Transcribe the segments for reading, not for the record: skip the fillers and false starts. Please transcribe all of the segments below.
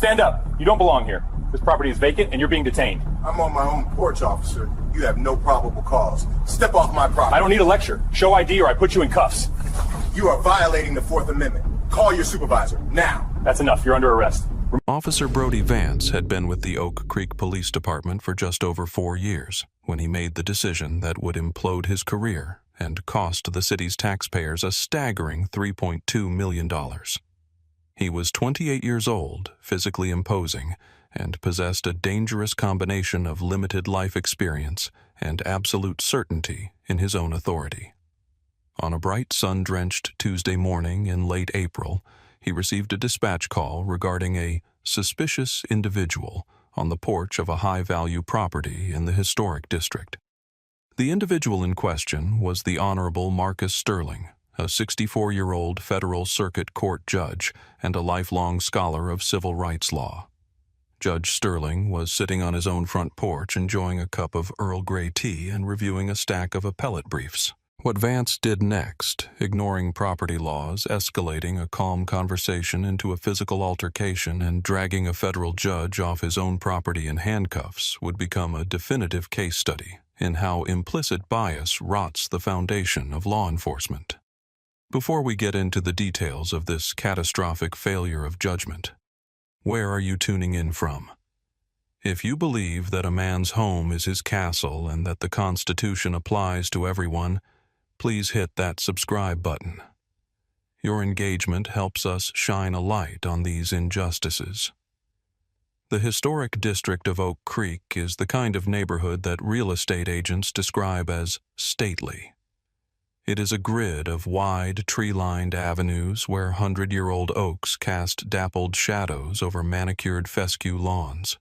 Stand up. You don't belong here. This property is vacant and you're being detained. I'm on my own porch, officer. You have no probable cause. Step off my property. I don't need a lecture. Show ID or I put you in cuffs. You are violating the Fourth Amendment. Call your supervisor, now. That's enough. You're under arrest. Officer Brody Vance had been with the Oak Creek Police Department for just over 4 years when he made the decision that would implode his career and cost the city's taxpayers a staggering $3.2 million. He was 28 years old, physically imposing, and possessed a dangerous combination of limited life experience and absolute certainty in his own authority. On a bright, sun-drenched Tuesday morning in late April, he received a dispatch call regarding a suspicious individual on the porch of a high-value property in the historic district. The individual in question was the Honorable Marcus Sterling, a 64-year-old federal circuit court judge and a lifelong scholar of civil rights law. Judge Sterling was sitting on his own front porch enjoying a cup of Earl Grey tea and reviewing a stack of appellate briefs. What Vance did next, ignoring property laws, escalating a calm conversation into a physical altercation, and dragging a federal judge off his own property in handcuffs, would become a definitive case study in how implicit bias rots the foundation of law enforcement. Before we get into the details of this catastrophic failure of judgment, where are you tuning in from? If you believe that a man's home is his castle and that the Constitution applies to everyone, please hit that subscribe button. Your engagement helps us shine a light on these injustices. The historic district of Oak Creek is the kind of neighborhood that real estate agents describe as stately. It is a grid of wide, tree-lined avenues where 100-year-old oaks cast dappled shadows over manicured fescue lawns.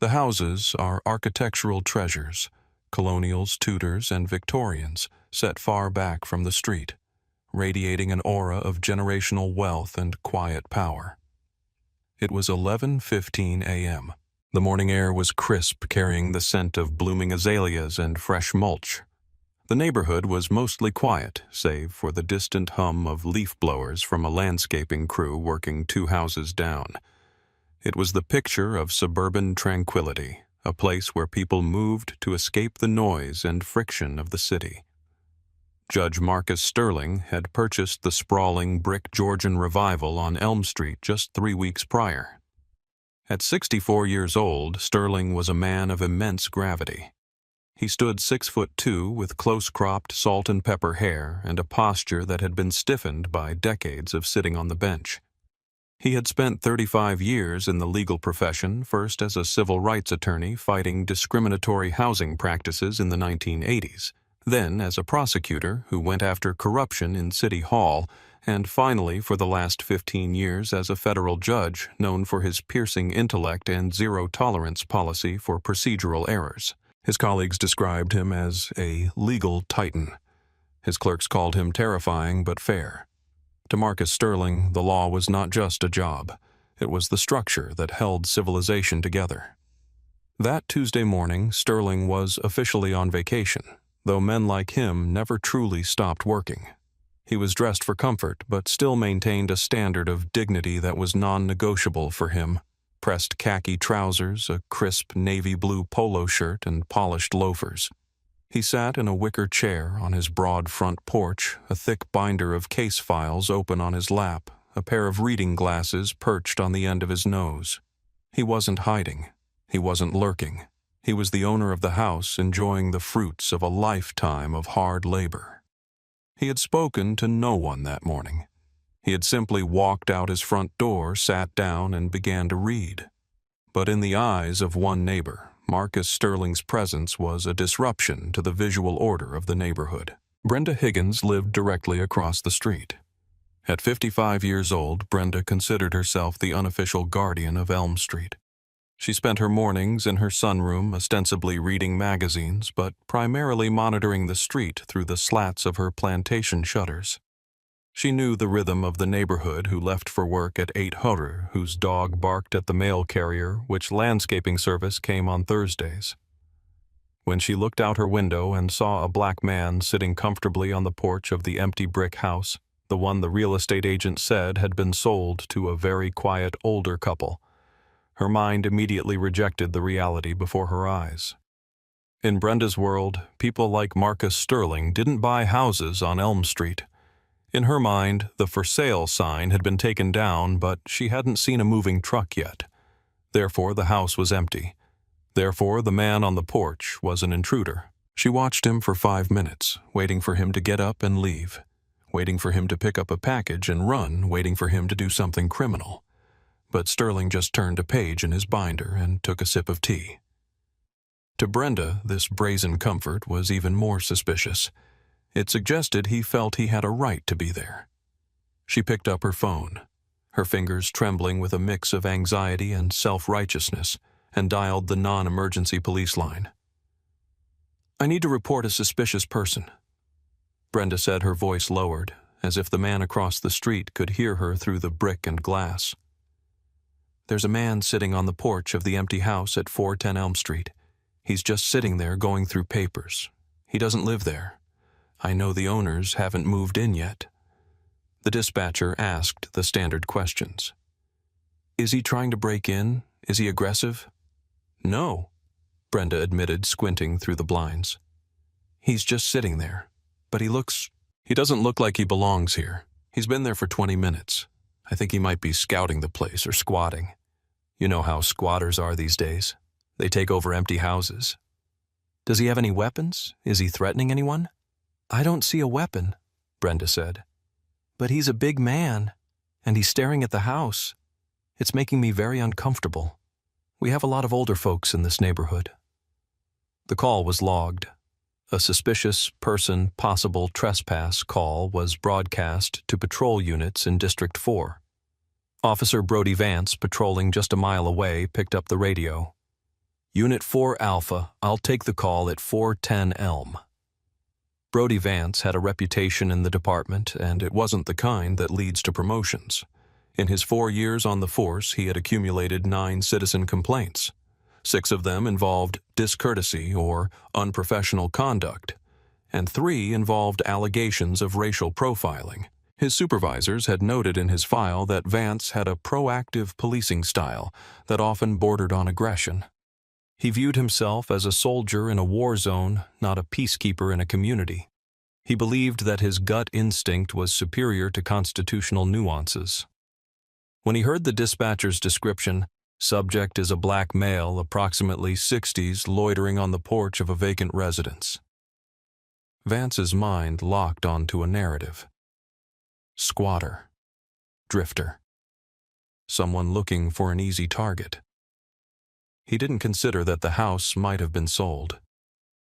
The houses are architectural treasures, colonials, Tudors, and Victorians, set far back from the street, radiating an aura of generational wealth and quiet power. It was 11:15 a.m. The morning air was crisp, carrying the scent of blooming azaleas and fresh mulch. The neighborhood was mostly quiet, save for the distant hum of leaf blowers from a landscaping crew working 2 houses down. It was the picture of suburban tranquility, a place where people moved to escape the noise and friction of the city. Judge Marcus Sterling had purchased the sprawling brick Georgian revival on Elm Street just 3 weeks prior. At 64 years old, Sterling was a man of immense gravity. He stood 6'2" with close-cropped salt and pepper hair and a posture that had been stiffened by decades of sitting on the bench. He had spent 35 years in the legal profession, first as a civil rights attorney fighting discriminatory housing practices in the 1980s, then as a prosecutor who went after corruption in City Hall, and finally for the last 15 years as a federal judge known for his piercing intellect and zero-tolerance policy for procedural errors. His colleagues described him as a legal titan. His clerks called him terrifying but fair. To Marcus Sterling, the law was not just a job. It was the structure that held civilization together. That Tuesday morning, Sterling was officially on vacation, though men like him never truly stopped working. He was dressed for comfort, but still maintained a standard of dignity that was non-negotiable for him. Pressed khaki trousers, a crisp navy blue polo shirt, and polished loafers. He sat in a wicker chair on his broad front porch, a thick binder of case files open on his lap, a pair of reading glasses perched on the end of his nose. He wasn't hiding. He wasn't lurking. He was the owner of the house, enjoying the fruits of a lifetime of hard labor. He had spoken to no one that morning. He had simply walked out his front door, sat down, and began to read. But in the eyes of one neighbor, Marcus Sterling's presence was a disruption to the visual order of the neighborhood. Brenda Higgins lived directly across the street. At 55 years old, Brenda considered herself the unofficial guardian of Elm Street. She spent her mornings in her sunroom, ostensibly reading magazines, but primarily monitoring the street through the slats of her plantation shutters. She knew the rhythm of the neighborhood who left for work at 8:00, whose dog barked at the mail carrier, which landscaping service came on Thursdays. When she looked out her window and saw a black man sitting comfortably on the porch of the empty brick house, the one the real estate agent said had been sold to a very quiet older couple, Her mind immediately rejected the reality before her eyes. In Brenda's world, people like Marcus Sterling didn't buy houses on Elm Street. In her mind, the for sale sign had been taken down, but she hadn't seen a moving truck yet. Therefore, the house was empty. Therefore, the man on the porch was an intruder. She watched him for 5 minutes, waiting for him to get up and leave, waiting for him to pick up a package and run, waiting for him to do something criminal. But Sterling just turned a page in his binder and took a sip of tea. To Brenda, this brazen comfort was even more suspicious. It suggested he felt he had a right to be there. She picked up her phone, her fingers trembling with a mix of anxiety and self-righteousness, and dialed the non-emergency police line. "I need to report a suspicious person," Brenda said, her voice lowered, as if the man across the street could hear her through the brick and glass. "There's a man sitting on the porch of the empty house at 410 Elm Street. He's just sitting there going through papers. He doesn't live there. I know the owners haven't moved in yet." The dispatcher asked the standard questions. "Is he trying to break in? Is he aggressive?" "No," Brenda admitted, squinting through the blinds. "He's just sitting there, but he doesn't look like he belongs here. He's been there for 20 minutes. I think he might be scouting the place or squatting. You know how squatters are these days. They take over empty houses." "Does he have any weapons? Is he threatening anyone?" "I don't see a weapon," Brenda said. "But he's a big man, and he's staring at the house. It's making me very uncomfortable. We have a lot of older folks in this neighborhood." The call was logged. A suspicious person possible trespass call was broadcast to patrol units in District 4. Officer Brody Vance, patrolling just a mile away, picked up the radio. "Unit 4 Alpha, I'll take the call at 410 Elm." Brody Vance had a reputation in the department, and it wasn't the kind that leads to promotions. In his 4 years on the force, he had accumulated 9 citizen complaints. 6 of them involved discourtesy or unprofessional conduct, and 3 involved allegations of racial profiling. His supervisors had noted in his file that Vance had a proactive policing style that often bordered on aggression. He viewed himself as a soldier in a war zone, not a peacekeeper in a community. He believed that his gut instinct was superior to constitutional nuances. When he heard the dispatcher's description, "Subject is a black male, approximately 60s, loitering on the porch of a vacant residence," Vance's mind locked onto a narrative. Squatter. Drifter. Someone looking for an easy target. He didn't consider that the house might have been sold.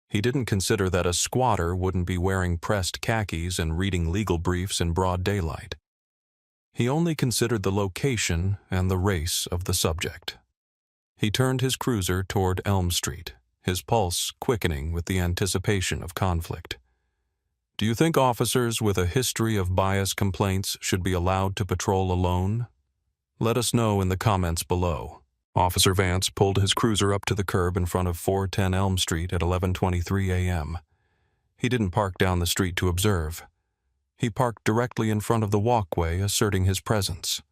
He didn't consider that a squatter wouldn't be wearing pressed khakis and reading legal briefs in broad daylight. He only considered the location and the race of the subject. He turned his cruiser toward Elm Street, his pulse quickening with the anticipation of conflict. "Do you think officers with a history of bias complaints should be allowed to patrol alone? Let us know in the comments below." Officer Vance pulled his cruiser up to the curb in front of 410 Elm Street at 11:23 a.m. He didn't park down the street to observe. He parked directly in front of the walkway, asserting his presence.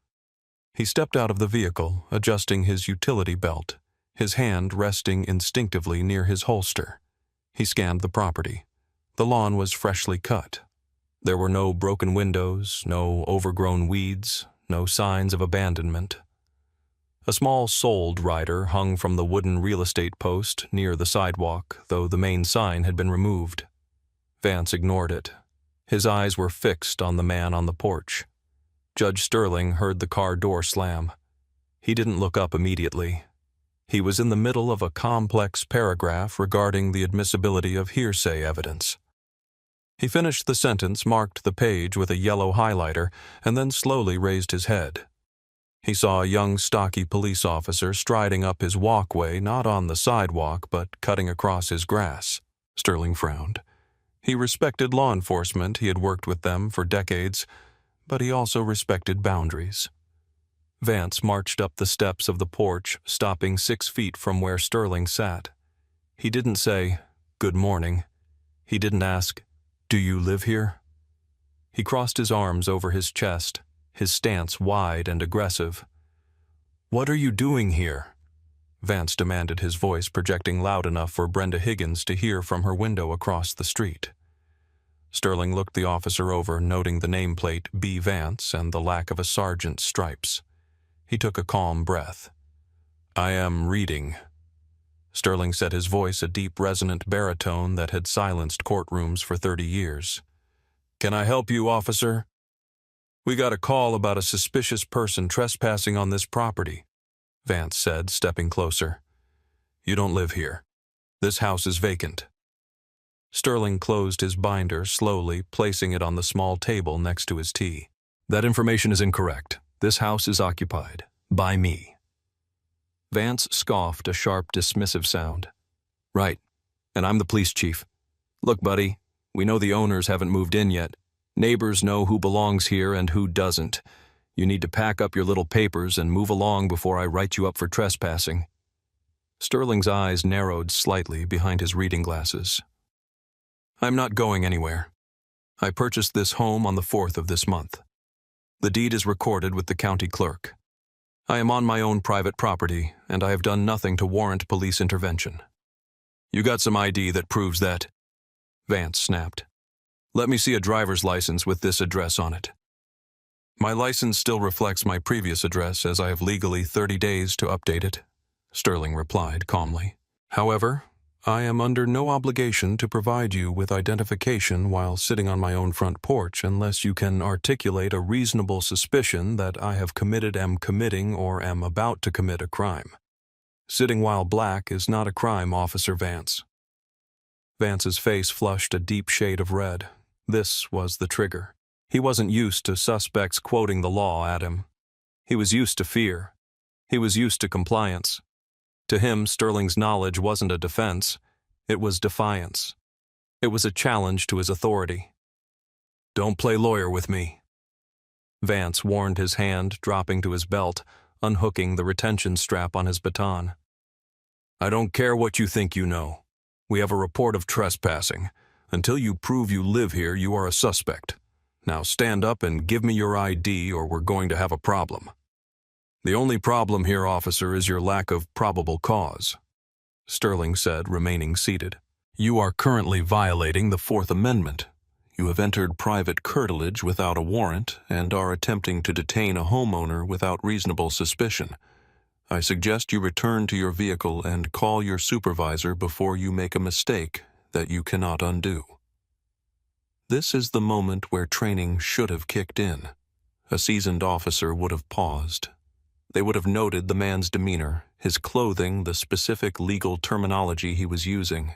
He stepped out of the vehicle, adjusting his utility belt, his hand resting instinctively near his holster. He scanned the property. The lawn was freshly cut. There were no broken windows, no overgrown weeds, no signs of abandonment. A small sold rider hung from the wooden real estate post near the sidewalk, though the main sign had been removed. Vance ignored it. His eyes were fixed on the man on the porch. Judge Sterling heard the car door slam. He didn't look up immediately. He was in the middle of a complex paragraph regarding the admissibility of hearsay evidence. He finished the sentence, marked the page with a yellow highlighter, and then slowly raised his head. He saw a young, stocky police officer striding up his walkway, not on the sidewalk, but cutting across his grass. Sterling frowned. He respected law enforcement. He had worked with them for decades, but he also respected boundaries. Vance marched up the steps of the porch, stopping 6 feet from where Sterling sat. He didn't say, "Good morning." He didn't ask, "Do you live here?" He crossed his arms over his chest, his stance wide and aggressive. "What are you doing here?" Vance demanded, his voice projecting loud enough for Brenda Higgins to hear from her window across the street. Sterling looked the officer over, noting the nameplate B. Vance and the lack of a sergeant's stripes. He took a calm breath. "I am reading." Sterling said, his voice a deep, resonant baritone that had silenced courtrooms for 30 years. "Can I help you, officer?" "We got a call about a suspicious person trespassing on this property," Vance said, stepping closer. "You don't live here. This house is vacant." Sterling closed his binder slowly, placing it on the small table next to his tea. "That information is incorrect. This house is occupied. By me." Vance scoffed, a sharp, dismissive sound. "Right. And I'm the police chief. Look, buddy, we know the owners haven't moved in yet. Neighbors know who belongs here and who doesn't. You need to pack up your little papers and move along before I write you up for trespassing." Sterling's eyes narrowed slightly behind his reading glasses. "I'm not going anywhere. I purchased this home on the 4th of this month. The deed is recorded with the county clerk. I am on my own private property, and I have done nothing to warrant police intervention." "You got some ID that proves that?" Vance snapped. "Let me see a driver's license with this address on it." "My license still reflects my previous address, as I have legally 30 days to update it," Sterling replied calmly. "However, I am under no obligation to provide you with identification while sitting on my own front porch unless you can articulate a reasonable suspicion that I have committed, am committing, or am about to commit a crime. Sitting while black is not a crime, Officer Vance." Vance's face flushed a deep shade of red. This was the trigger. He wasn't used to suspects quoting the law at him. He was used to fear. He was used to compliance. To him, Sterling's knowledge wasn't a defense. It was defiance. It was a challenge to his authority. "Don't play lawyer with me," Vance warned, his hand dropping to his belt, unhooking the retention strap on his baton. "I don't care what you think you know. We have a report of trespassing. Until you prove you live here, you are a suspect. Now stand up and give me your ID, or we're going to have a problem." "The only problem here, officer, is your lack of probable cause," Sterling said, remaining seated. "You are currently violating the Fourth Amendment. You have entered private curtilage without a warrant and are attempting to detain a homeowner without reasonable suspicion. I suggest you return to your vehicle and call your supervisor before you make a mistake that you cannot undo." This is the moment where training should have kicked in. A seasoned officer would have paused. They would have noted the man's demeanor, his clothing, the specific legal terminology he was using.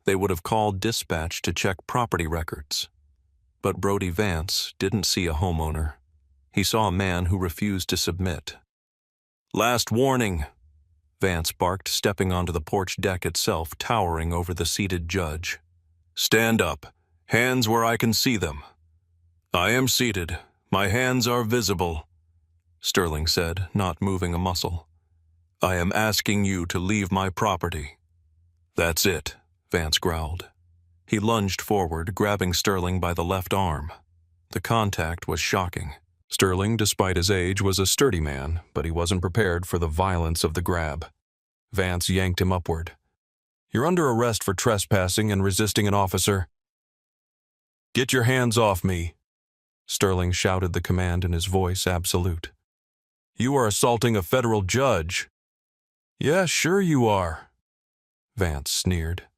They would have called dispatch to check property records. But Brody Vance didn't see a homeowner. He saw a man who refused to submit. "Last warning," Vance barked, stepping onto the porch deck itself, towering over the seated judge. "Stand up. Hands where I can see them." "I am seated. My hands are visible," Sterling said, not moving a muscle. "I am asking you to leave my property." "That's it," Vance growled. He lunged forward, grabbing Sterling by the left arm. The contact was shocking. Sterling, despite his age, was a sturdy man, but he wasn't prepared for the violence of the grab. Vance yanked him upward. "You're under arrest for trespassing and resisting an officer." "Get your hands off me," Sterling shouted the command in his voice absolute. "You are assaulting a federal judge." "Yeah, sure you are," Vance sneered.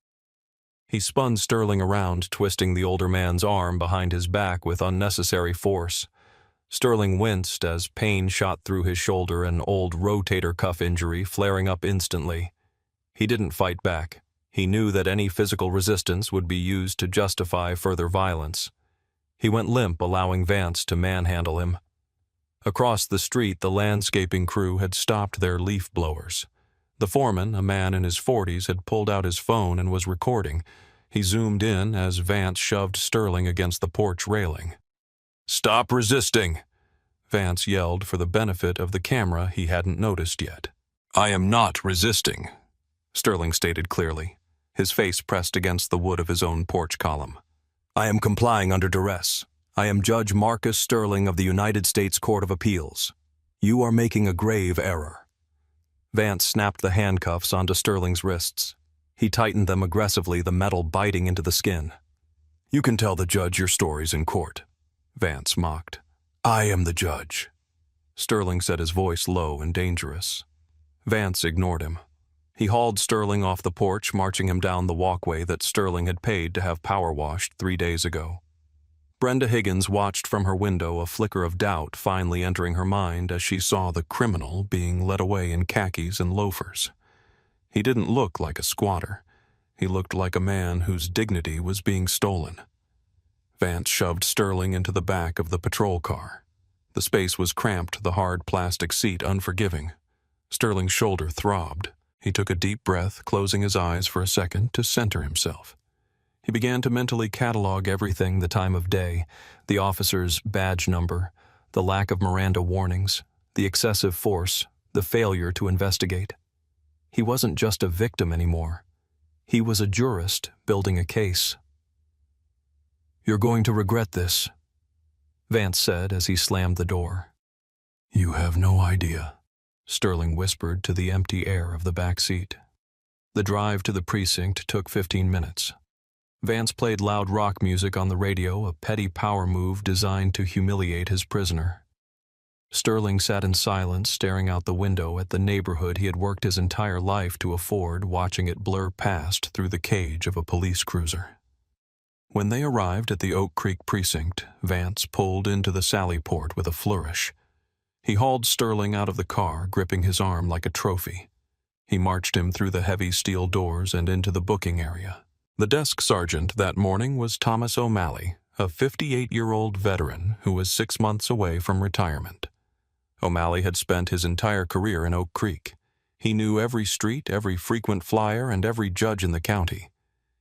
He spun Sterling around, twisting the older man's arm behind his back with unnecessary force. Sterling winced as pain shot through his shoulder, an old rotator cuff injury flaring up instantly. He didn't fight back. He knew that any physical resistance would be used to justify further violence. He went limp, allowing Vance to manhandle him. Across the street, the landscaping crew had stopped their leaf blowers. The foreman, a man in his 40s, had pulled out his phone and was recording. He zoomed in as Vance shoved Sterling against the porch railing. "Stop resisting," Vance yelled for the benefit of the camera he hadn't noticed yet. "I am not resisting," Sterling stated clearly, his face pressed against the wood of his own porch column. "I am complying under duress. I am Judge Marcus Sterling of the United States Court of Appeals. You are making a grave error." Vance snapped the handcuffs onto Sterling's wrists. He tightened them aggressively, the metal biting into the skin. "You can tell the judge your stories in court," Vance mocked. "I am the judge." Sterling said, his voice low and dangerous. Vance ignored him. He hauled Sterling off the porch, marching him down the walkway that Sterling had paid to have power washed 3 days ago. Brenda Higgins watched from her window, a flicker of doubt finally entering her mind as she saw the criminal being led away in khakis and loafers. He didn't look like a squatter. He looked like a man whose dignity was being stolen. Vance shoved Sterling into the back of the patrol car. The space was cramped, the hard plastic seat unforgiving. Sterling's shoulder throbbed. He took a deep breath, closing his eyes for a second to center himself. He began to mentally catalog everything: the time of day, the officer's badge number, the lack of Miranda warnings, the excessive force, the failure to investigate. He wasn't just a victim anymore. He was a jurist building a case. "You're going to regret this," Vance said as he slammed the door. "You have no idea," Sterling whispered to the empty air of the back seat. The drive to the precinct took 15 minutes. Vance played loud rock music on the radio, a petty power move designed to humiliate his prisoner. Sterling sat in silence, staring out the window at the neighborhood he had worked his entire life to afford, watching it blur past through the cage of a police cruiser. When they arrived at the Oak Creek precinct, Vance pulled into the sally port with a flourish. He hauled Sterling out of the car, gripping his arm like a trophy. He marched him through the heavy steel doors and into the booking area. The desk sergeant that morning was Thomas O'Malley, a 58-year-old veteran who was 6 months away from retirement. O'Malley had spent his entire career in Oak Creek. He knew every street, every frequent flyer, and every judge in the county.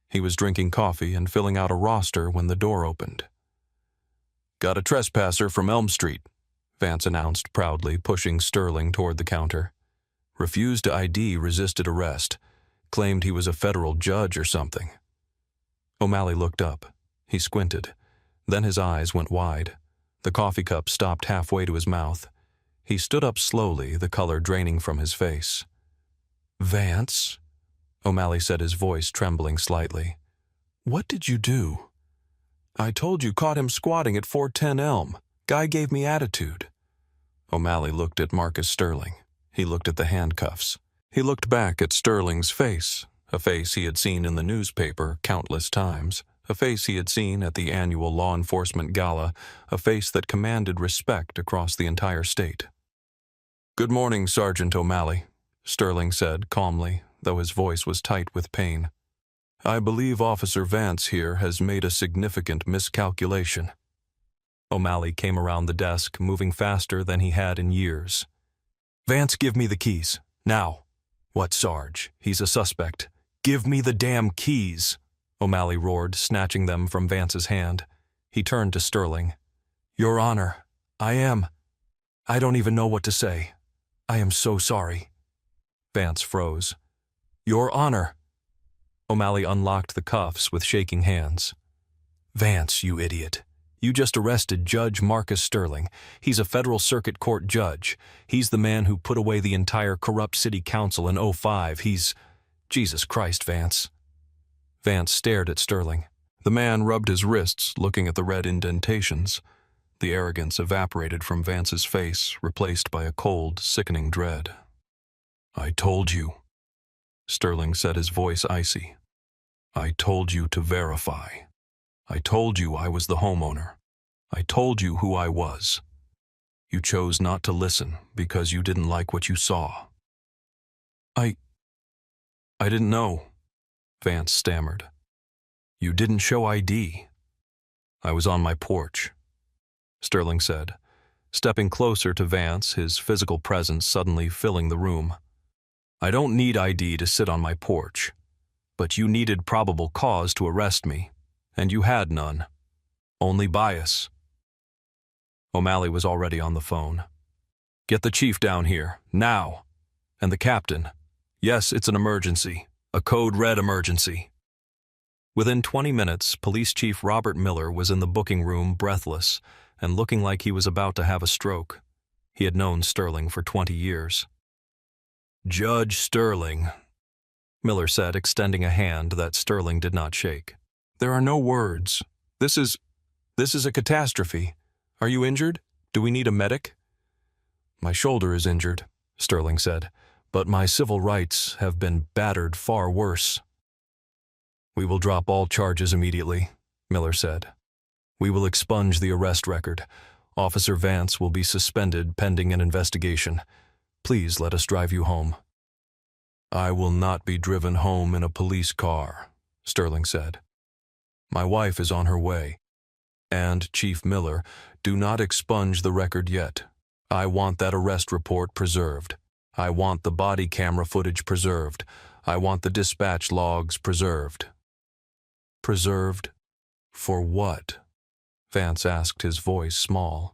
He was drinking coffee and filling out a roster when the door opened. "Got a trespasser from Elm Street," Vance announced proudly, pushing Sterling toward the counter. "Refused to ID, resisted arrest. Claimed he was a federal judge or something." O'Malley looked up. He squinted. Then his eyes went wide. The coffee cup stopped halfway to his mouth. He stood up slowly, the color draining from his face. "Vance?" O'Malley said, his voice trembling slightly. "What did you do?" "I told you, caught him squatting at 410 Elm. Guy gave me attitude." O'Malley looked at Marcus Sterling. He looked at the handcuffs. He looked back at Sterling's face, a face he had seen in the newspaper countless times, a face he had seen at the annual law enforcement gala, a face that commanded respect across the entire state. "Good morning, Sergeant O'Malley," Sterling said calmly, though his voice was tight with pain. "I believe Officer Vance here has made a significant miscalculation." O'Malley came around the desk, moving faster than he had in years. "Vance, give me the keys. Now." "What, Sarge? He's a suspect. Give me the damn keys," O'Malley roared, snatching them from Vance's hand. He turned to Sterling. "Your Honor, I don't even know what to say. I am so sorry." Vance froze. "Your Honor." O'Malley unlocked the cuffs with shaking hands. "Vance, you idiot. You just arrested Judge Marcus Sterling. He's a federal circuit court judge. He's the man who put away the entire corrupt city council in 2005. Jesus Christ, Vance." Vance stared at Sterling. The man rubbed his wrists, looking at the red indentations. The arrogance evaporated from Vance's face, replaced by a cold, sickening dread. "I told you," Sterling said, his voice icy. "I told you to verify. I told you I was the homeowner. I told you who I was. You chose not to listen because you didn't like what you saw." I didn't know," Vance stammered. "You didn't show ID." "I was on my porch," Sterling said, stepping closer to Vance, his physical presence suddenly filling the room. "I don't need ID to sit on my porch, but you needed probable cause to arrest me, and you had none. Only bias." O'Malley was already on the phone. "Get the chief down here, now. And the captain. Yes, it's an emergency. A code red emergency." Within 20 minutes, Police Chief Robert Miller was in the booking room, breathless, and looking like he was about to have a stroke. He had known Sterling for 20 years. Judge Sterling, Miller said, extending a hand that Sterling did not shake. There are no words. This is a catastrophe. Are you injured? Do we need a medic? My shoulder is injured, Sterling said, but my civil rights have been battered far worse. We will drop all charges immediately, Miller said. We will expunge the arrest record. Officer Vance will be suspended pending an investigation. Please let us drive you home. I will not be driven home in a police car, Sterling said. My wife is on her way. And, Chief Miller, do not expunge the record yet. I want that arrest report preserved. I want the body camera footage preserved. I want the dispatch logs preserved. Preserved? For what? Vance asked, his voice small.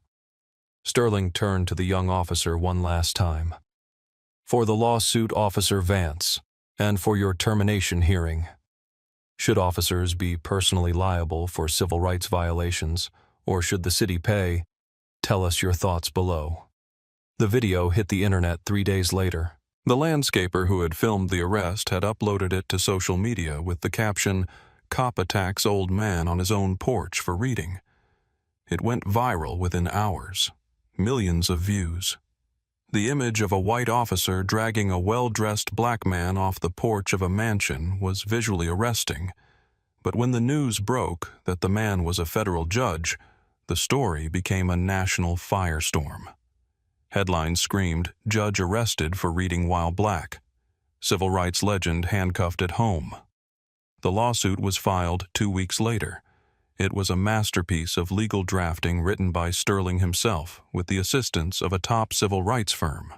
Sterling turned to the young officer one last time. For the lawsuit, Officer Vance, and for your termination hearing. Should officers be personally liable for civil rights violations, or should the city pay? Tell us your thoughts below. The video hit the internet 3 days later. The landscaper who had filmed the arrest had uploaded it to social media with the caption, "Cop attacks old man on his own porch for reading." It went viral within hours. Millions of views. The image of a white officer dragging a well-dressed black man off the porch of a mansion was visually arresting. But when the news broke that the man was a federal judge, the story became a national firestorm. Headlines screamed, "Judge arrested for reading while black. Civil rights legend handcuffed at home." The lawsuit was filed 2 weeks later. It was a masterpiece of legal drafting written by Sterling himself with the assistance of a top civil rights firm.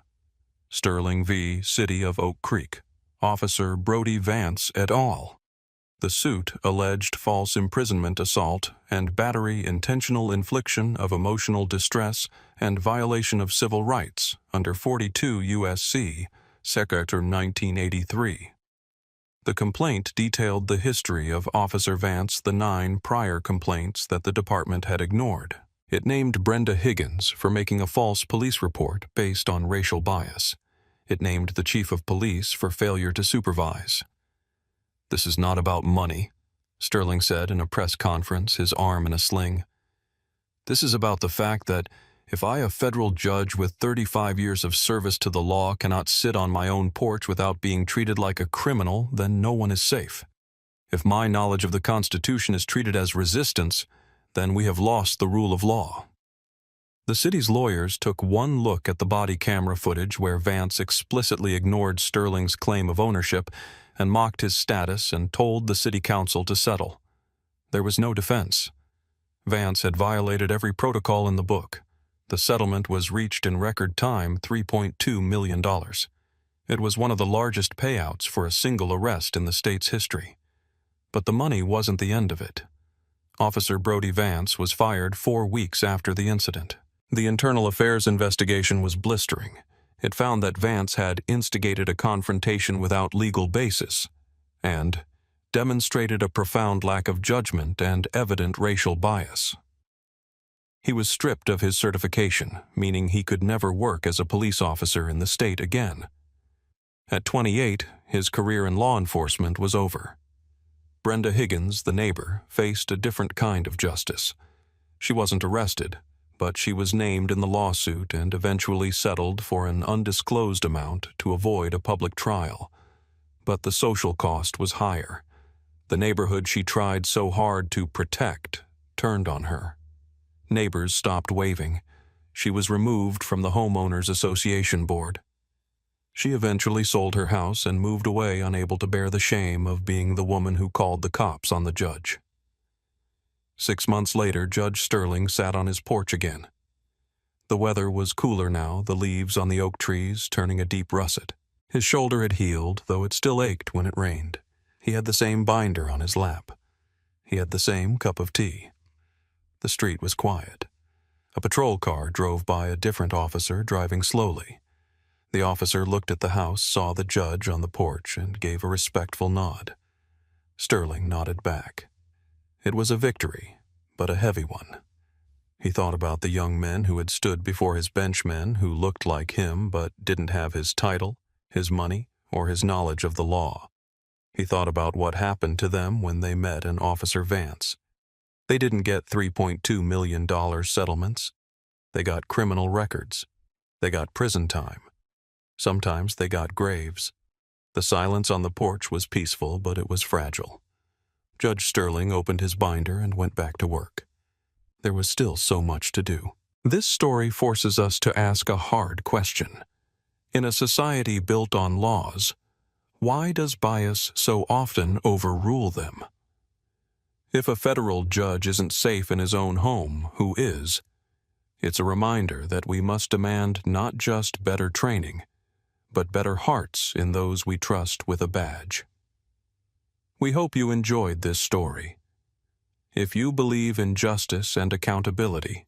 Sterling v. City of Oak Creek, Officer Brody Vance et al. The suit alleged false imprisonment, assault, and battery, intentional infliction of emotional distress, and violation of civil rights under 42 U.S.C. Secretary 1983. The complaint detailed the history of Officer Vance, the 9 prior complaints that the department had ignored. It named Brenda Higgins for making a false police report based on racial bias. It named the chief of police for failure to supervise. This is not about money, Sterling said in a press conference, his arm in a sling. This is about the fact that if I, a federal judge with 35 years of service to the law, cannot sit on my own porch without being treated like a criminal, then no one is safe. If my knowledge of the Constitution is treated as resistance, then we have lost the rule of law. The city's lawyers took one look at the body camera footage where Vance explicitly ignored Sterling's claim of ownership and mocked his status and told the city council to settle. There was no defense. Vance had violated every protocol in the book. The settlement was reached in record time, $3.2 million. It was one of the largest payouts for a single arrest in the state's history. But the money wasn't the end of it. Officer Brody Vance was fired 4 weeks after the incident. The internal affairs investigation was blistering. It found that Vance had instigated a confrontation without legal basis and demonstrated a profound lack of judgment and evident racial bias. He was stripped of his certification, meaning he could never work as a police officer in the state again. At 28, his career in law enforcement was over. Brenda Higgins, the neighbor, faced a different kind of justice. She wasn't arrested, but she was named in the lawsuit and eventually settled for an undisclosed amount to avoid a public trial. But the social cost was higher. The neighborhood she tried so hard to protect turned on her. Neighbors stopped waving. She was removed from the Homeowners Association board. She eventually sold her house and moved away, unable to bear the shame of being the woman who called the cops on the judge. 6 months later, Judge Sterling sat on his porch again. The weather was cooler now, the leaves on the oak trees turning a deep russet. His shoulder had healed, though it still ached when it rained. He had the same binder on his lap. He had the same cup of tea. The street was quiet. A patrol car drove by a different officer driving slowly. The officer looked at the house, saw the judge on the porch, and gave a respectful nod. Sterling nodded back. It was a victory, but a heavy one. He thought about the young men who had stood before his benchmen, who looked like him but didn't have his title, his money, or his knowledge of the law. He thought about what happened to them when they met an Officer Vance. They didn't get $3.2 million settlements. They got criminal records. They got prison time. Sometimes they got graves. The silence on the porch was peaceful, but it was fragile. Judge Sterling opened his binder and went back to work. There was still so much to do. This story forces us to ask a hard question. In a society built on laws, why does bias so often overrule them? If a federal judge isn't safe in his own home, who is? It's a reminder that we must demand not just better training, but better hearts in those we trust with a badge. We hope you enjoyed this story. If you believe in justice and accountability,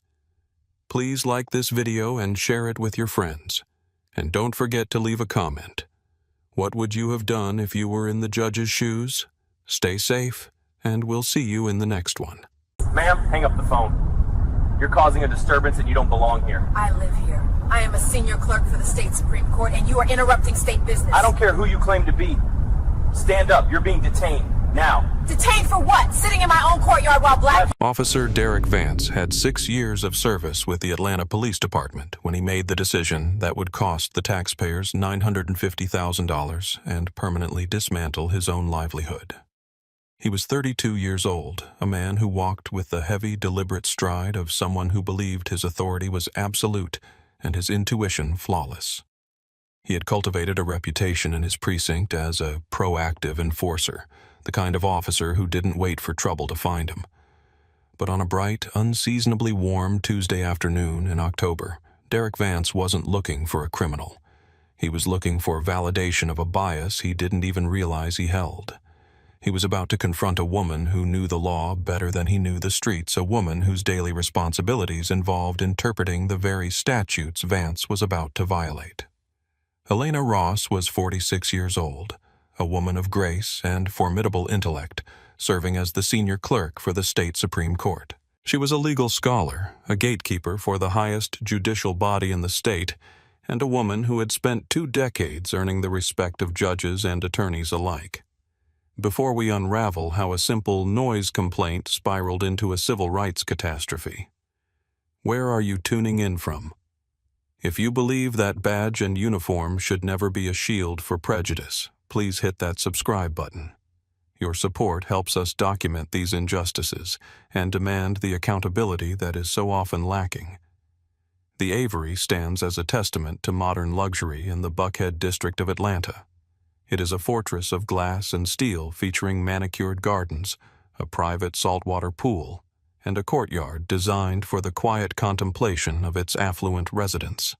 please like this video and share it with your friends. And don't forget to leave a comment. What would you have done if you were in the judge's shoes? Stay safe, and we'll see you in the next one. Ma'am, hang up the phone. You're causing a disturbance and you don't belong here. I live here. I am a senior clerk for the state Supreme Court, and you are interrupting state business. I don't care who you claim to be. Stand up. You're being detained. Now. Detained for what? Sitting in my own courtyard while black... Officer Derek Vance had 6 years of service with the Atlanta Police Department when he made the decision that would cost the taxpayers $950,000 and permanently dismantle his own livelihood. He was 32 years old, a man who walked with the heavy, deliberate stride of someone who believed his authority was absolute and his intuition flawless. He had cultivated a reputation in his precinct as a proactive enforcer, the kind of officer who didn't wait for trouble to find him. But on a bright, unseasonably warm Tuesday afternoon in October, Derek Vance wasn't looking for a criminal. He was looking for validation of a bias he didn't even realize he held. He was about to confront a woman who knew the law better than he knew the streets, a woman whose daily responsibilities involved interpreting the very statutes Vance was about to violate. Elena Ross was 46 years old, a woman of grace and formidable intellect, serving as the senior clerk for the state Supreme Court. She was a legal scholar, a gatekeeper for the highest judicial body in the state, and a woman who had spent 2 decades earning the respect of judges and attorneys alike. Before we unravel how a simple noise complaint spiraled into a civil rights catastrophe. Where are you tuning in from? If you believe that badge and uniform should never be a shield for prejudice, please hit that subscribe button. Your support helps us document these injustices and demand the accountability that is so often lacking. The Avery stands as a testament to modern luxury in the Buckhead district of Atlanta. It is a fortress of glass and steel featuring manicured gardens, a private saltwater pool, and a courtyard designed for the quiet contemplation of its affluent residents.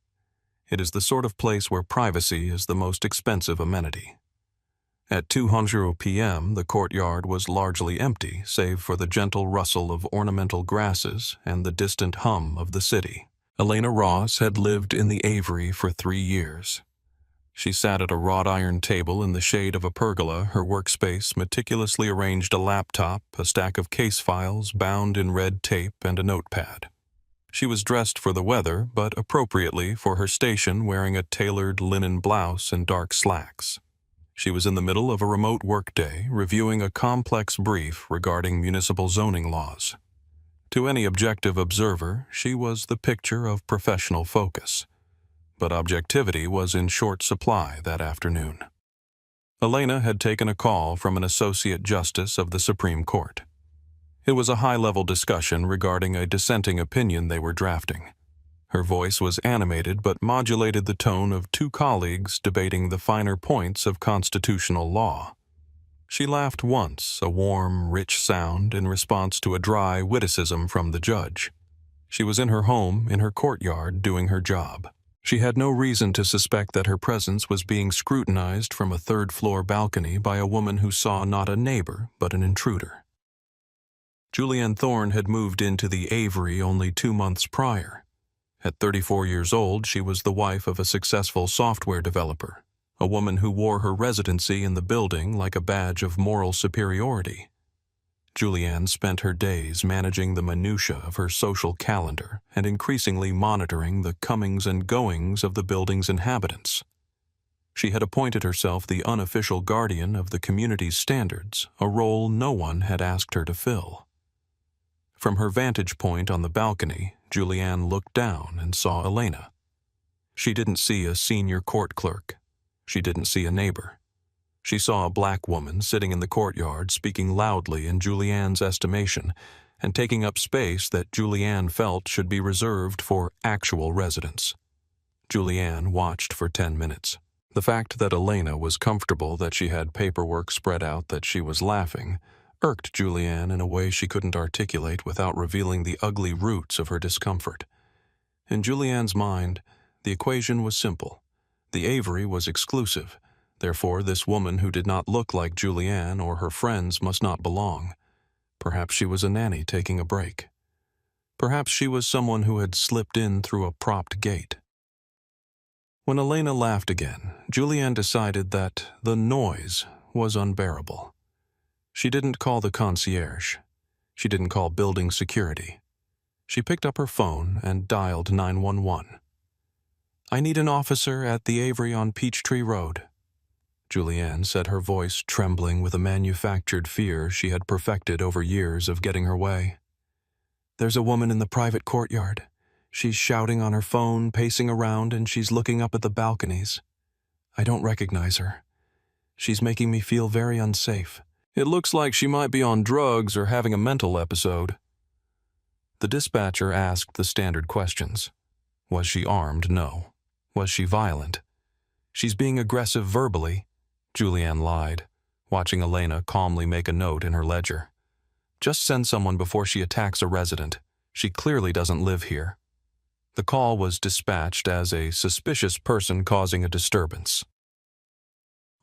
It is the sort of place where privacy is the most expensive amenity. At 2:00 p.m., the courtyard was largely empty, save for the gentle rustle of ornamental grasses and the distant hum of the city. Elena Ross had lived in the Avery for 3 years. She sat at a wrought iron table in the shade of a pergola, her workspace meticulously arranged a laptop, a stack of case files bound in red tape, and a notepad. She was dressed for the weather, but appropriately for her station, wearing a tailored linen blouse and dark slacks. She was in the middle of a remote workday, reviewing a complex brief regarding municipal zoning laws. To any objective observer, she was the picture of professional focus. But objectivity was in short supply that afternoon. Elena had taken a call from an associate justice of the Supreme Court. It was a high-level discussion regarding a dissenting opinion they were drafting. Her voice was animated but modulated the tone of 2 colleagues debating the finer points of constitutional law. She laughed once, a warm, rich sound in response to a dry witticism from the judge. She was in her home, in her courtyard, doing her job. She had no reason to suspect that her presence was being scrutinized from a 3rd-floor balcony by a woman who saw not a neighbor, but an intruder. Julianne Thorne had moved into the Avery only 2 months prior. At 34 years old, she was the wife of a successful software developer, a woman who wore her residency in the building like a badge of moral superiority. Julianne spent her days managing the minutiae of her social calendar and increasingly monitoring the comings and goings of the building's inhabitants. She had appointed herself the unofficial guardian of the community's standards, a role no one had asked her to fill. From her vantage point on the balcony, Julianne looked down and saw Elena. She didn't see a senior court clerk. She didn't see a neighbor. She saw a black woman sitting in the courtyard speaking loudly in Julianne's estimation and taking up space that Julianne felt should be reserved for actual residents. Julianne watched for 10 minutes. The fact that Elena was comfortable that she had paperwork spread out that she was laughing irked Julianne in a way she couldn't articulate without revealing the ugly roots of her discomfort. In Julianne's mind, the equation was simple. The Avery was exclusive. Therefore, this woman who did not look like Julianne or her friends must not belong. Perhaps she was a nanny taking a break. Perhaps she was someone who had slipped in through a propped gate. When Elena laughed again, Julianne decided that the noise was unbearable. She didn't call the concierge. She didn't call building security. She picked up her phone and dialed 911. "I need an officer at the Avery on Peachtree Road." Julianne said, her voice trembling with a manufactured fear she had perfected over years of getting her way. "There's a woman in the private courtyard. She's shouting on her phone, pacing around, and she's looking up at the balconies. I don't recognize her. She's making me feel very unsafe. It looks like she might be on drugs or having a mental episode." The dispatcher asked the standard questions. Was she armed? No. Was she violent? "She's being aggressive verbally." Julianne lied, watching Elena calmly make a note in her ledger. "Just send someone before she attacks a resident. She clearly doesn't live here." The call was dispatched as a suspicious person causing a disturbance.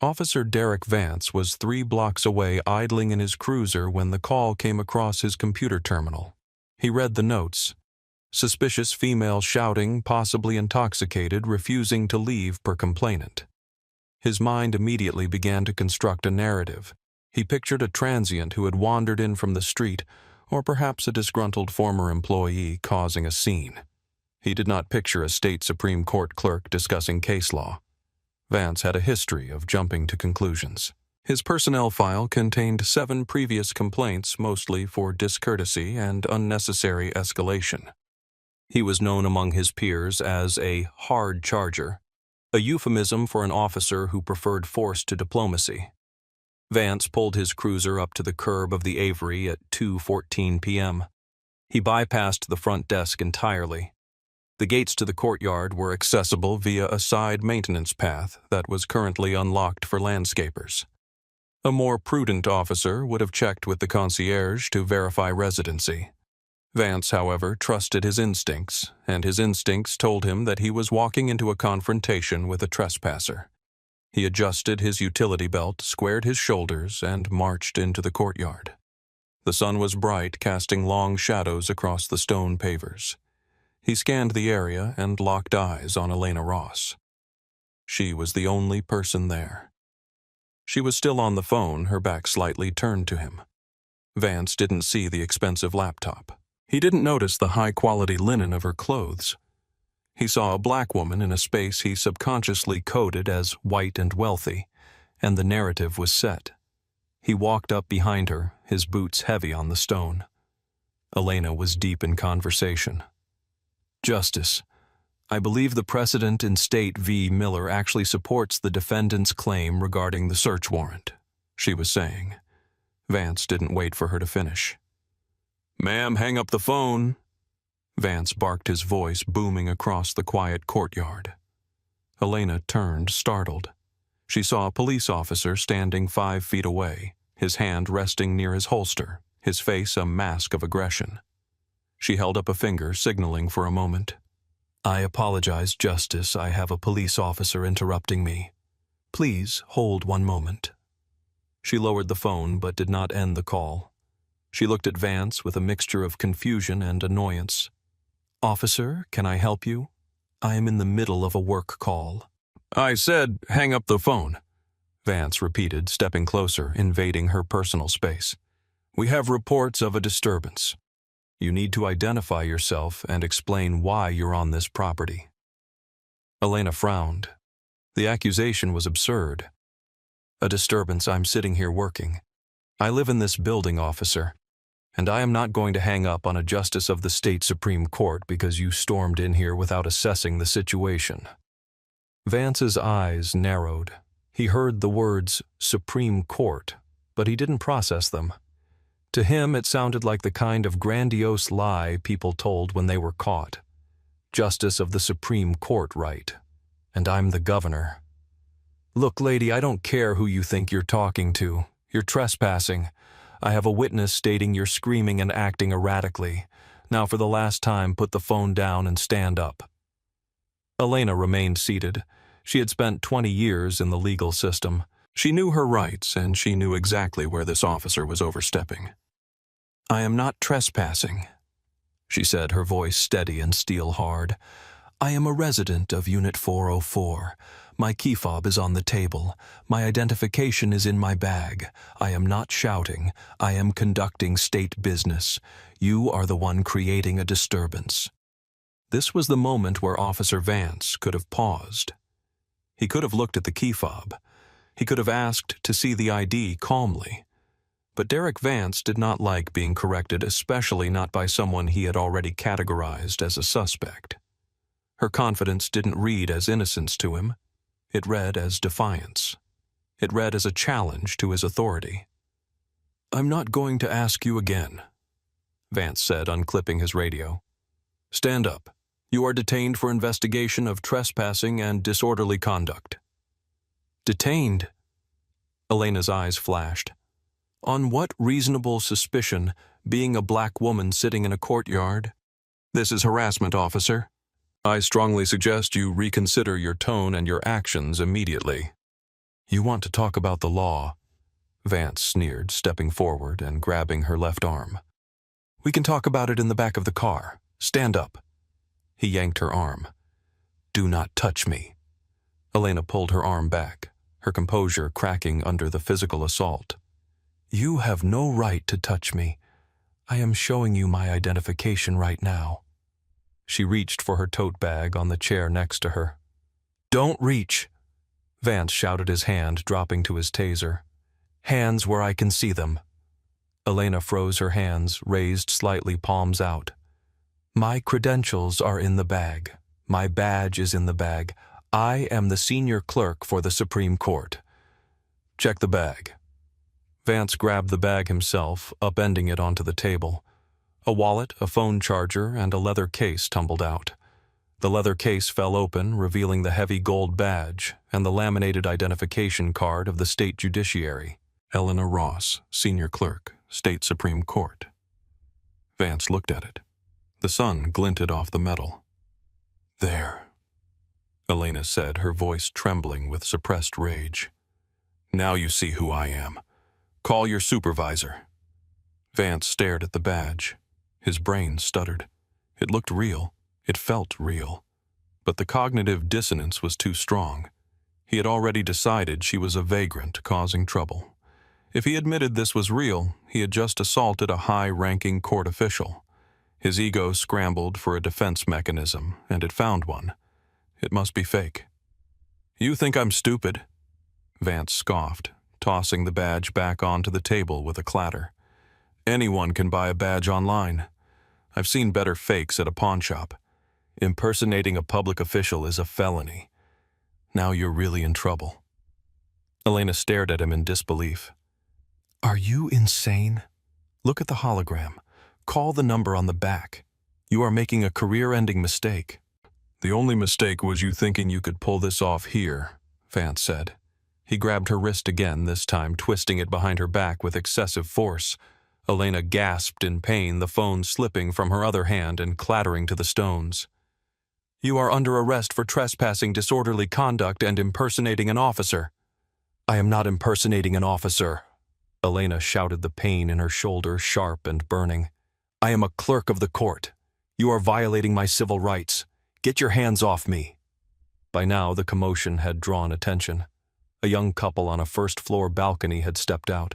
Officer Derek Vance was 3 blocks away idling in his cruiser when the call came across his computer terminal. He read the notes. Suspicious female shouting, possibly intoxicated, refusing to leave per complainant. His mind immediately began to construct a narrative. He pictured a transient who had wandered in from the street, or perhaps a disgruntled former employee causing a scene. He did not picture a state Supreme Court clerk discussing case law. Vance had a history of jumping to conclusions. His personnel file contained 7 previous complaints, mostly for discourtesy and unnecessary escalation. He was known among his peers as a hard charger, a euphemism for an officer who preferred force to diplomacy. Vance pulled his cruiser up to the curb of the Avery at 2:14 p.m. He bypassed the front desk entirely. The gates to the courtyard were accessible via a side maintenance path that was currently unlocked for landscapers. A more prudent officer would have checked with the concierge to verify residency. Vance, however, trusted his instincts, and his instincts told him that he was walking into a confrontation with a trespasser. He adjusted his utility belt, squared his shoulders, and marched into the courtyard. The sun was bright, casting long shadows across the stone pavers. He scanned the area and locked eyes on Elena Ross. She was the only person there. She was still on the phone, her back slightly turned to him. Vance didn't see the expensive laptop. He didn't notice the high-quality linen of her clothes. He saw a black woman in a space he subconsciously coded as white and wealthy, and the narrative was set. He walked up behind her, his boots heavy on the stone. Elena was deep in conversation. "Justice, I believe the precedent in State v. Miller actually supports the defendant's claim regarding the search warrant," she was saying. Vance didn't wait for her to finish. "Ma'am, hang up the phone." Vance barked, his voice booming across the quiet courtyard. Elena turned, startled. She saw a police officer standing 5 feet away, his hand resting near his holster, his face a mask of aggression. She held up a finger, signaling for a moment. "I apologize, Justice. I have a police officer interrupting me. Please hold one moment." She lowered the phone but did not end the call. She looked at Vance with a mixture of confusion and annoyance. "Officer, can I help you? I am in the middle of a work call." "I said hang up the phone," Vance repeated, stepping closer, invading her personal space. "We have reports of a disturbance. You need to identify yourself and explain why you're on this property." Elena frowned. The accusation was absurd. A disturbance. I'm sitting here working. I live in this building, officer, and I am not going to hang up on a justice of the state Supreme Court because you stormed in here without assessing the situation. Vance's eyes narrowed. He heard the words Supreme Court, but he didn't process them. To him, it sounded like the kind of grandiose lie people told when they were caught. Justice of the Supreme Court, right? And I'm the governor. Look, lady, I don't care who you think you're talking to. You're trespassing. I have a witness stating you're screaming and acting erratically. Now for the last time, put the phone down and stand up. Elena remained seated. She had spent 20 years in the legal system. She knew her rights, and she knew exactly where this officer was overstepping. I am not trespassing, she said, her voice steady and steel-hard. I am a resident of Unit 404. My key fob is on the table. My identification is in my bag. I am not shouting. I am conducting state business. You are the one creating a disturbance. This was the moment where Officer Vance could have paused. He could have looked at the key fob. He could have asked to see the ID calmly. But Derek Vance did not like being corrected, especially not by someone he had already categorized as a suspect. Her confidence didn't read as innocence to him. It read as defiance. It read as a challenge to his authority. I'm not going to ask you again, Vance said, unclipping his radio. Stand up. You are detained for investigation of trespassing and disorderly conduct. Detained? Elena's eyes flashed. On what reasonable suspicion, being a black woman sitting in a courtyard? This is harassment, officer. I strongly suggest you reconsider your tone and your actions immediately. You want to talk about the law? Vance sneered, stepping forward and grabbing her left arm. We can talk about it in the back of the car. Stand up. He yanked her arm. Do not touch me. Elena pulled her arm back, her composure cracking under the physical assault. You have no right to touch me. I am showing you my identification right now. She reached for her tote bag on the chair next to her. Don't reach! Vance shouted, his hand dropping to his taser. Hands where I can see them. Elena froze her hands, raised slightly, palms out. My credentials are in the bag. My badge is in the bag. I am the senior clerk for the Supreme Court. Check the bag. Vance grabbed the bag himself, upending it onto the table. A wallet, a phone charger, and a leather case tumbled out. The leather case fell open, revealing the heavy gold badge and the laminated identification card of the state judiciary. Elena Ross, senior clerk, State Supreme Court. Vance looked at it. The sun glinted off the metal. There, Elena said, her voice trembling with suppressed rage. Now you see who I am. Call your supervisor. Vance stared at the badge. His brain stuttered. It looked real. It felt real. But the cognitive dissonance was too strong. He had already decided she was a vagrant causing trouble. If he admitted this was real, he had just assaulted a high-ranking court official. His ego scrambled for a defense mechanism, and it found one. It must be fake. You think I'm stupid? Vance scoffed, tossing the badge back onto the table with a clatter. Anyone can buy a badge online. I've seen better fakes at a pawn shop. Impersonating a public official is a felony. Now you're really in trouble. Elena stared at him in disbelief. Are you insane? Look at the hologram. Call the number on the back. You are making a career-ending mistake. The only mistake was you thinking you could pull this off here, Vance said. He grabbed her wrist again, this time twisting it behind her back with excessive force. Elena gasped in pain, the phone slipping from her other hand and clattering to the stones. You are under arrest for trespassing, disorderly conduct, and impersonating an officer. I am not impersonating an officer. Elena shouted, the pain in her shoulder sharp and burning. I am a clerk of the court. You are violating my civil rights. Get your hands off me. By now, the commotion had drawn attention. A young couple on a first-floor balcony had stepped out.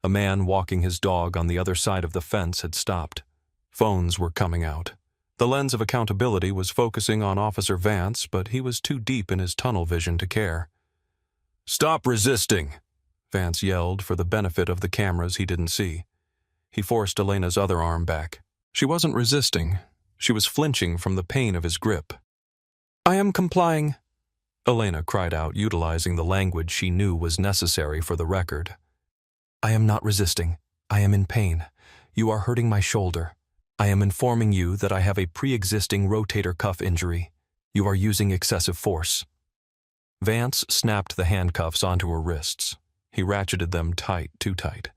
A man walking his dog on the other side of the fence had stopped. Phones were coming out. The lens of accountability was focusing on Officer Vance, but he was too deep in his tunnel vision to care. "Stop resisting!" Vance yelled for the benefit of the cameras he didn't see. He forced Elena's other arm back. She wasn't resisting. She was flinching from the pain of his grip. "I am complying," Elena cried out, utilizing the language she knew was necessary for the record. "I am not resisting. I am in pain. You are hurting my shoulder. I am informing you that I have a pre-existing rotator cuff injury. You are using excessive force." Vance snapped the handcuffs onto her wrists. He ratcheted them tight, too tight.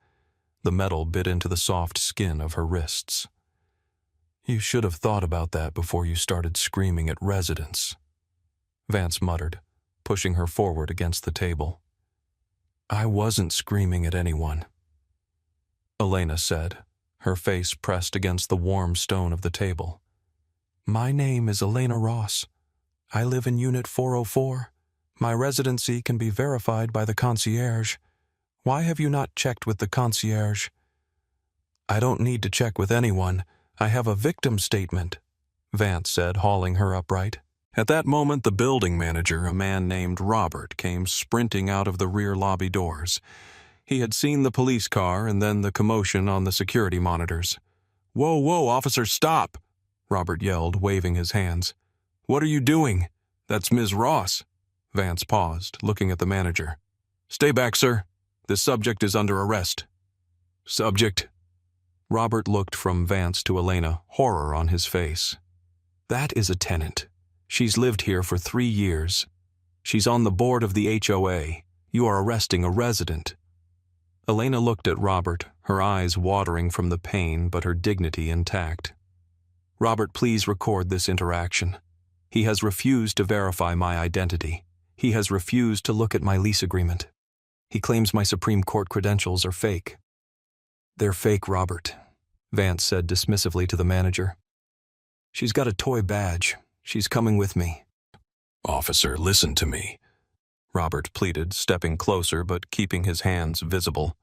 The metal bit into the soft skin of her wrists. "You should have thought about that before you started screaming at residents," Vance muttered, pushing her forward against the table. "I wasn't screaming at anyone," Elena said, her face pressed against the warm stone of the table. "My name is Elena Ross. I live in Unit 404. My residency can be verified by the concierge. Why have you not checked with the concierge?" "I don't need to check with anyone. I have a victim statement," Vance said, hauling her upright. At that moment, the building manager, a man named Robert, came sprinting out of the rear lobby doors. He had seen the police car and then the commotion on the security monitors. "Whoa, whoa, officer, stop!" Robert yelled, waving his hands. "What are you doing? That's Ms. Ross." Vance paused, looking at the manager. "Stay back, sir. This subject is under arrest." "Subject?" Robert looked from Vance to Elena, horror on his face. "That is a tenant. She's lived here for 3 years. She's on the board of the HOA. You are arresting a resident." Elena looked at Robert, her eyes watering from the pain but her dignity intact. "Robert, please record this interaction. He has refused to verify my identity. He has refused to look at my lease agreement. He claims my Supreme Court credentials are fake." "They're fake, Robert," Vance said dismissively to the manager. "She's got a toy badge. She's coming with me." "Officer, listen to me," Robert pleaded, stepping closer but keeping his hands visible.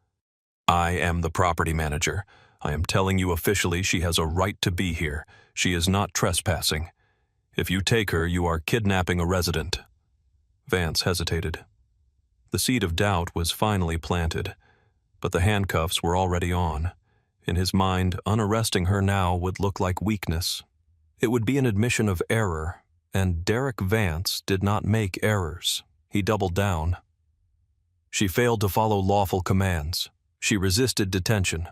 "I am the property manager. I am telling you officially she has a right to be here. She is not trespassing. If you take her, you are kidnapping a resident." Vance hesitated. The seed of doubt was finally planted, but the handcuffs were already on. In his mind, unarresting her now would look like weakness. It would be an admission of error, and Derek Vance did not make errors. He doubled down. "She failed to follow lawful commands. She resisted detention.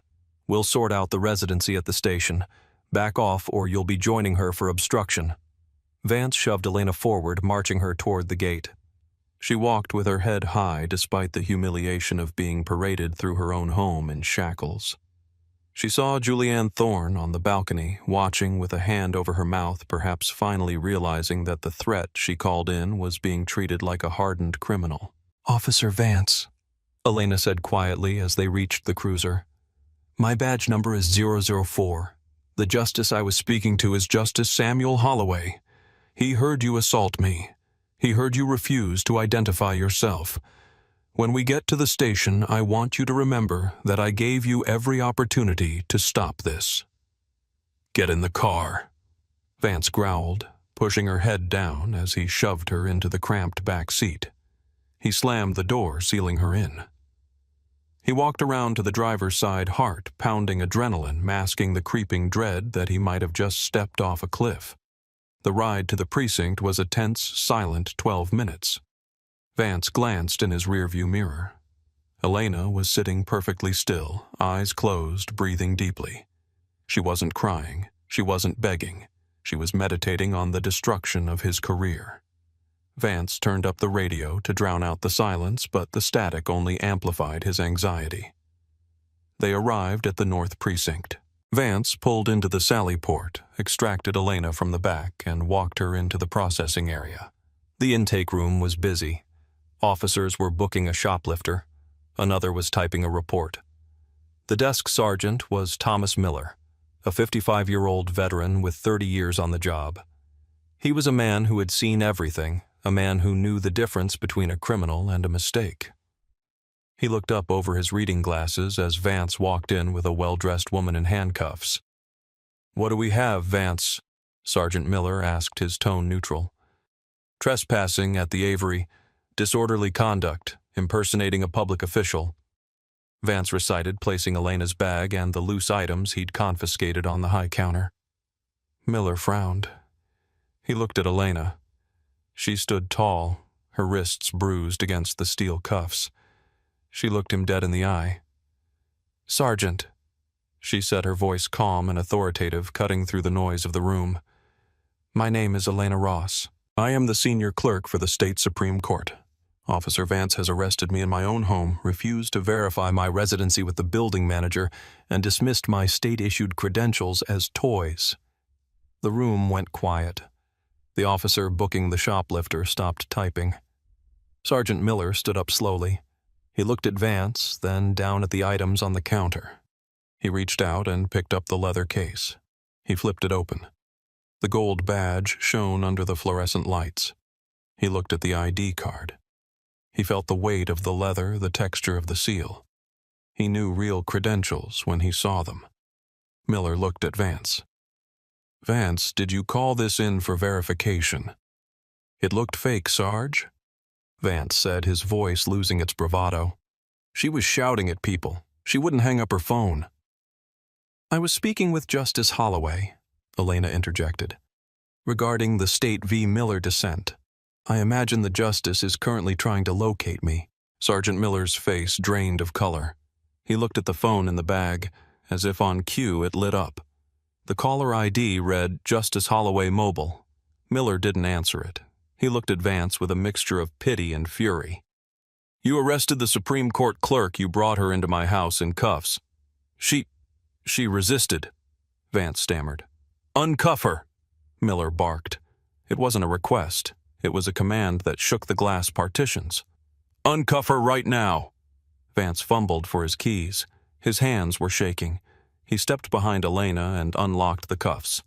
We'll sort out the residency at the station. Back off or you'll be joining her for obstruction." Vance shoved Elena forward, marching her toward the gate. She walked with her head high despite the humiliation of being paraded through her own home in shackles. She saw Julianne Thorne on the balcony, watching with a hand over her mouth, perhaps finally realizing that the threat she called in was being treated like a hardened criminal. "Officer Vance," Elena said quietly as they reached the cruiser. "My badge number is 004. The justice I was speaking to is Justice Samuel Holloway. He heard you assault me. He heard you refuse to identify yourself. When we get to the station, I want you to remember that I gave you every opportunity to stop this." "Get in the car," Vance growled, pushing her head down as he shoved her into the cramped back seat. He slammed the door, sealing her in. He walked around to the driver's side, heart pounding, adrenaline masking the creeping dread that he might have just stepped off a cliff. The ride to the precinct was a tense, silent 12 minutes. Vance glanced in his rearview mirror. Elena was sitting perfectly still, eyes closed, breathing deeply. She wasn't crying. She wasn't begging. She was meditating on the destruction of his career. Vance turned up the radio to drown out the silence, but the static only amplified his anxiety. They arrived at the North Precinct. Vance pulled into the sally port, extracted Elena from the back, and walked her into the processing area. The intake room was busy. Officers were booking a shoplifter. Another was typing a report. The desk sergeant was Thomas Miller, a 55-year-old veteran with 30 years on the job. He was a man who had seen everything, a man who knew the difference between a criminal and a mistake. He looked up over his reading glasses as Vance walked in with a well-dressed woman in handcuffs. "What do we have, Vance?" Sergeant Miller asked, his tone neutral. Trespassing at the Avery, disorderly conduct, impersonating a public official. Vance recited, placing Elena's bag and the loose items he'd confiscated on the high counter. Miller frowned. He looked at Elena. She stood tall, her wrists bruised against the steel cuffs. She looked him dead in the eye. "Sergeant," she said, her voice calm and authoritative, cutting through the noise of the room. "My name is Elena Ross. I am the senior clerk for the state Supreme Court. Officer Vance has arrested me in my own home, refused to verify my residency with the building manager, and dismissed my state-issued credentials as toys." The room went quiet. The officer booking the shoplifter stopped typing. Sergeant Miller stood up slowly. He looked at Vance, then down at the items on the counter. He reached out and picked up the leather case. He flipped it open. The gold badge shone under the fluorescent lights. He looked at the ID card. He felt the weight of the leather, the texture of the seal. He knew real credentials when he saw them. Miller looked at Vance. "Vance, did you call this in for verification?" "It looked fake, Sarge," Vance said, his voice losing its bravado. "She was shouting at people. She wouldn't hang up her phone." "I was speaking with Justice Holloway," Elena interjected, "regarding the State v. Miller dissent. I imagine the justice is currently trying to locate me." Sergeant Miller's face drained of color. He looked at the phone in the bag. As if on cue, it lit up. The caller ID read Justice Holloway Mobile. Miller didn't answer it. He looked at Vance with a mixture of pity and fury. "You arrested the Supreme Court clerk. You brought her into my house in cuffs." She resisted," Vance stammered. "Uncuff her," Miller barked. It wasn't a request. It was a command that shook the glass partitions. "Uncuff her right now." Vance fumbled for his keys. His hands were shaking. He stepped behind Elena and unlocked the cuffs.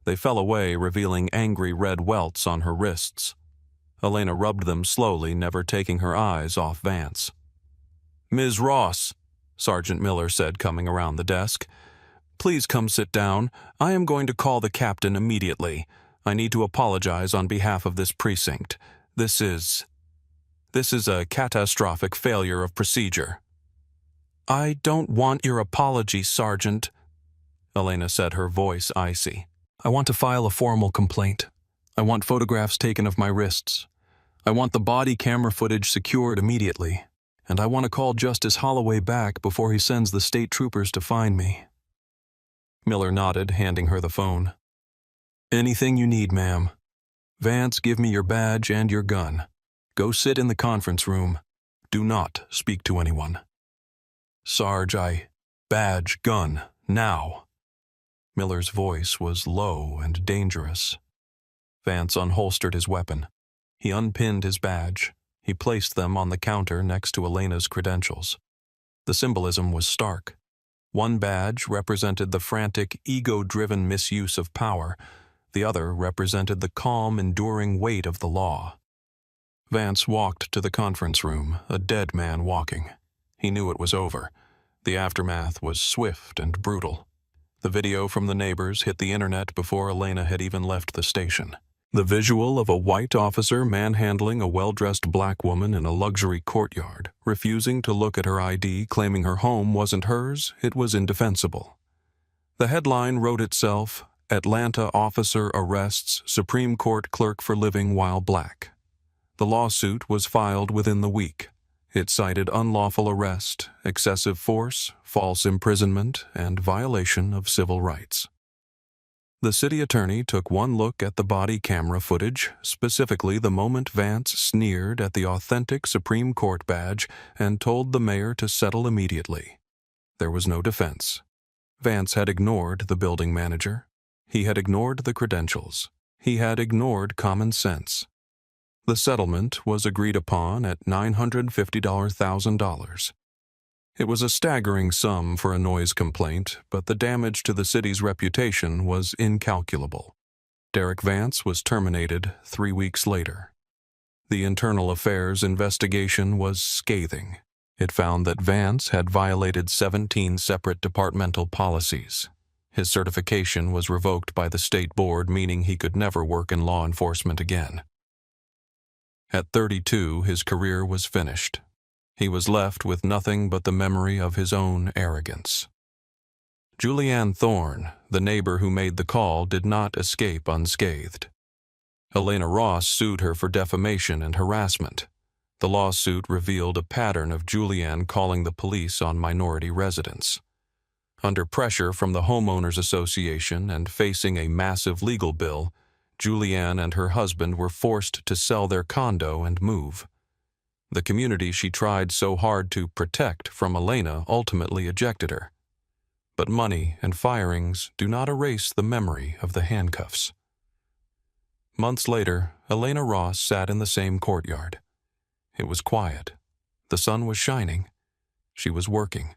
They fell away, revealing angry red welts on her wrists. Elena rubbed them slowly, never taking her eyes off Vance. "Ms. Ross," Sergeant Miller said, coming around the desk, "please come sit down. I am going to call the captain immediately. I need to apologize on behalf of this precinct. This is a catastrophic failure of procedure." "I don't want your apology, Sergeant," Elena said, her voice icy. "I want to file a formal complaint. I want photographs taken of my wrists. I want the body camera footage secured immediately. And I want to call Justice Holloway back before he sends the state troopers to find me." Miller nodded, handing her the phone. "Anything you need, ma'am. Vance, give me your badge and your gun. Go sit in the conference room. Do not speak to anyone." "Sarge, badge, gun, now." Miller's voice was low and dangerous. Vance unholstered his weapon. He unpinned his badge. He placed them on the counter next to Elena's credentials. The symbolism was stark. One badge represented the frantic, ego-driven misuse of power. The other represented the calm, enduring weight of the law. Vance walked to the conference room, a dead man walking. He knew it was over. The aftermath was swift and brutal. The video from the neighbors hit the internet before Elena had even left the station. The visual of a white officer manhandling a well-dressed black woman in a luxury courtyard, refusing to look at her ID, claiming her home wasn't hers, it was indefensible. The headline wrote itself, "Atlanta Officer Arrests Supreme Court Clerk for Living While Black." The lawsuit was filed within the week. It cited unlawful arrest, excessive force, false imprisonment, and violation of civil rights. The city attorney took one look at the body camera footage, specifically the moment Vance sneered at the authentic Supreme Court badge, and told the mayor to settle immediately. There was no defense. Vance had ignored the building manager. He had ignored the credentials. He had ignored common sense. The settlement was agreed upon at $950,000. It was a staggering sum for a noise complaint, but the damage to the city's reputation was incalculable. Derek Vance was terminated 3 weeks later. The internal affairs investigation was scathing. It found that Vance had violated 17 separate departmental policies. His certification was revoked by the state board, meaning he could never work in law enforcement again. At 32, his career was finished. He was left with nothing but the memory of his own arrogance. Julianne Thorne, the neighbor who made the call, did not escape unscathed. Elena Ross sued her for defamation and harassment. The lawsuit revealed a pattern of Julianne calling the police on minority residents. Under pressure from the Homeowners Association and facing a massive legal bill, Julianne and her husband were forced to sell their condo and move. The community she tried so hard to protect from Elena ultimately ejected her. But money and firings do not erase the memory of the handcuffs. Months later, Elena Ross sat in the same courtyard. It was quiet. The sun was shining. She was working.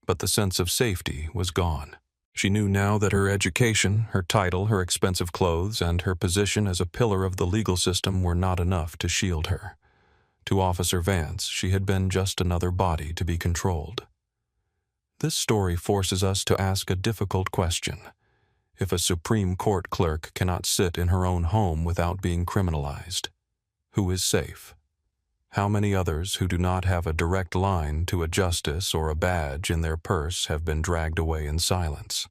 But the sense of safety was gone. She knew now that her education, her title, her expensive clothes, and her position as a pillar of the legal system were not enough to shield her. To Officer Vance, she had been just another body to be controlled. This story forces us to ask a difficult question. If a Supreme Court clerk cannot sit in her own home without being criminalized, who is safe? How many others who do not have a direct line to a justice or a badge in their purse have been dragged away in silence?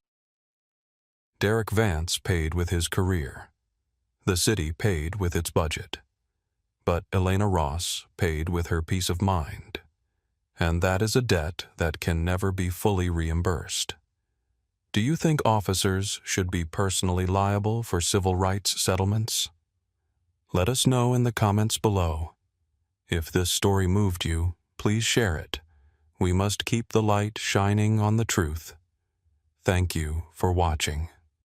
Derek Vance paid with his career. The city paid with its budget. But Elena Ross paid with her peace of mind. And that is a debt that can never be fully reimbursed. Do you think officers should be personally liable for civil rights settlements? Let us know in the comments below. If this story moved you, please share it. We must keep the light shining on the truth. Thank you for watching.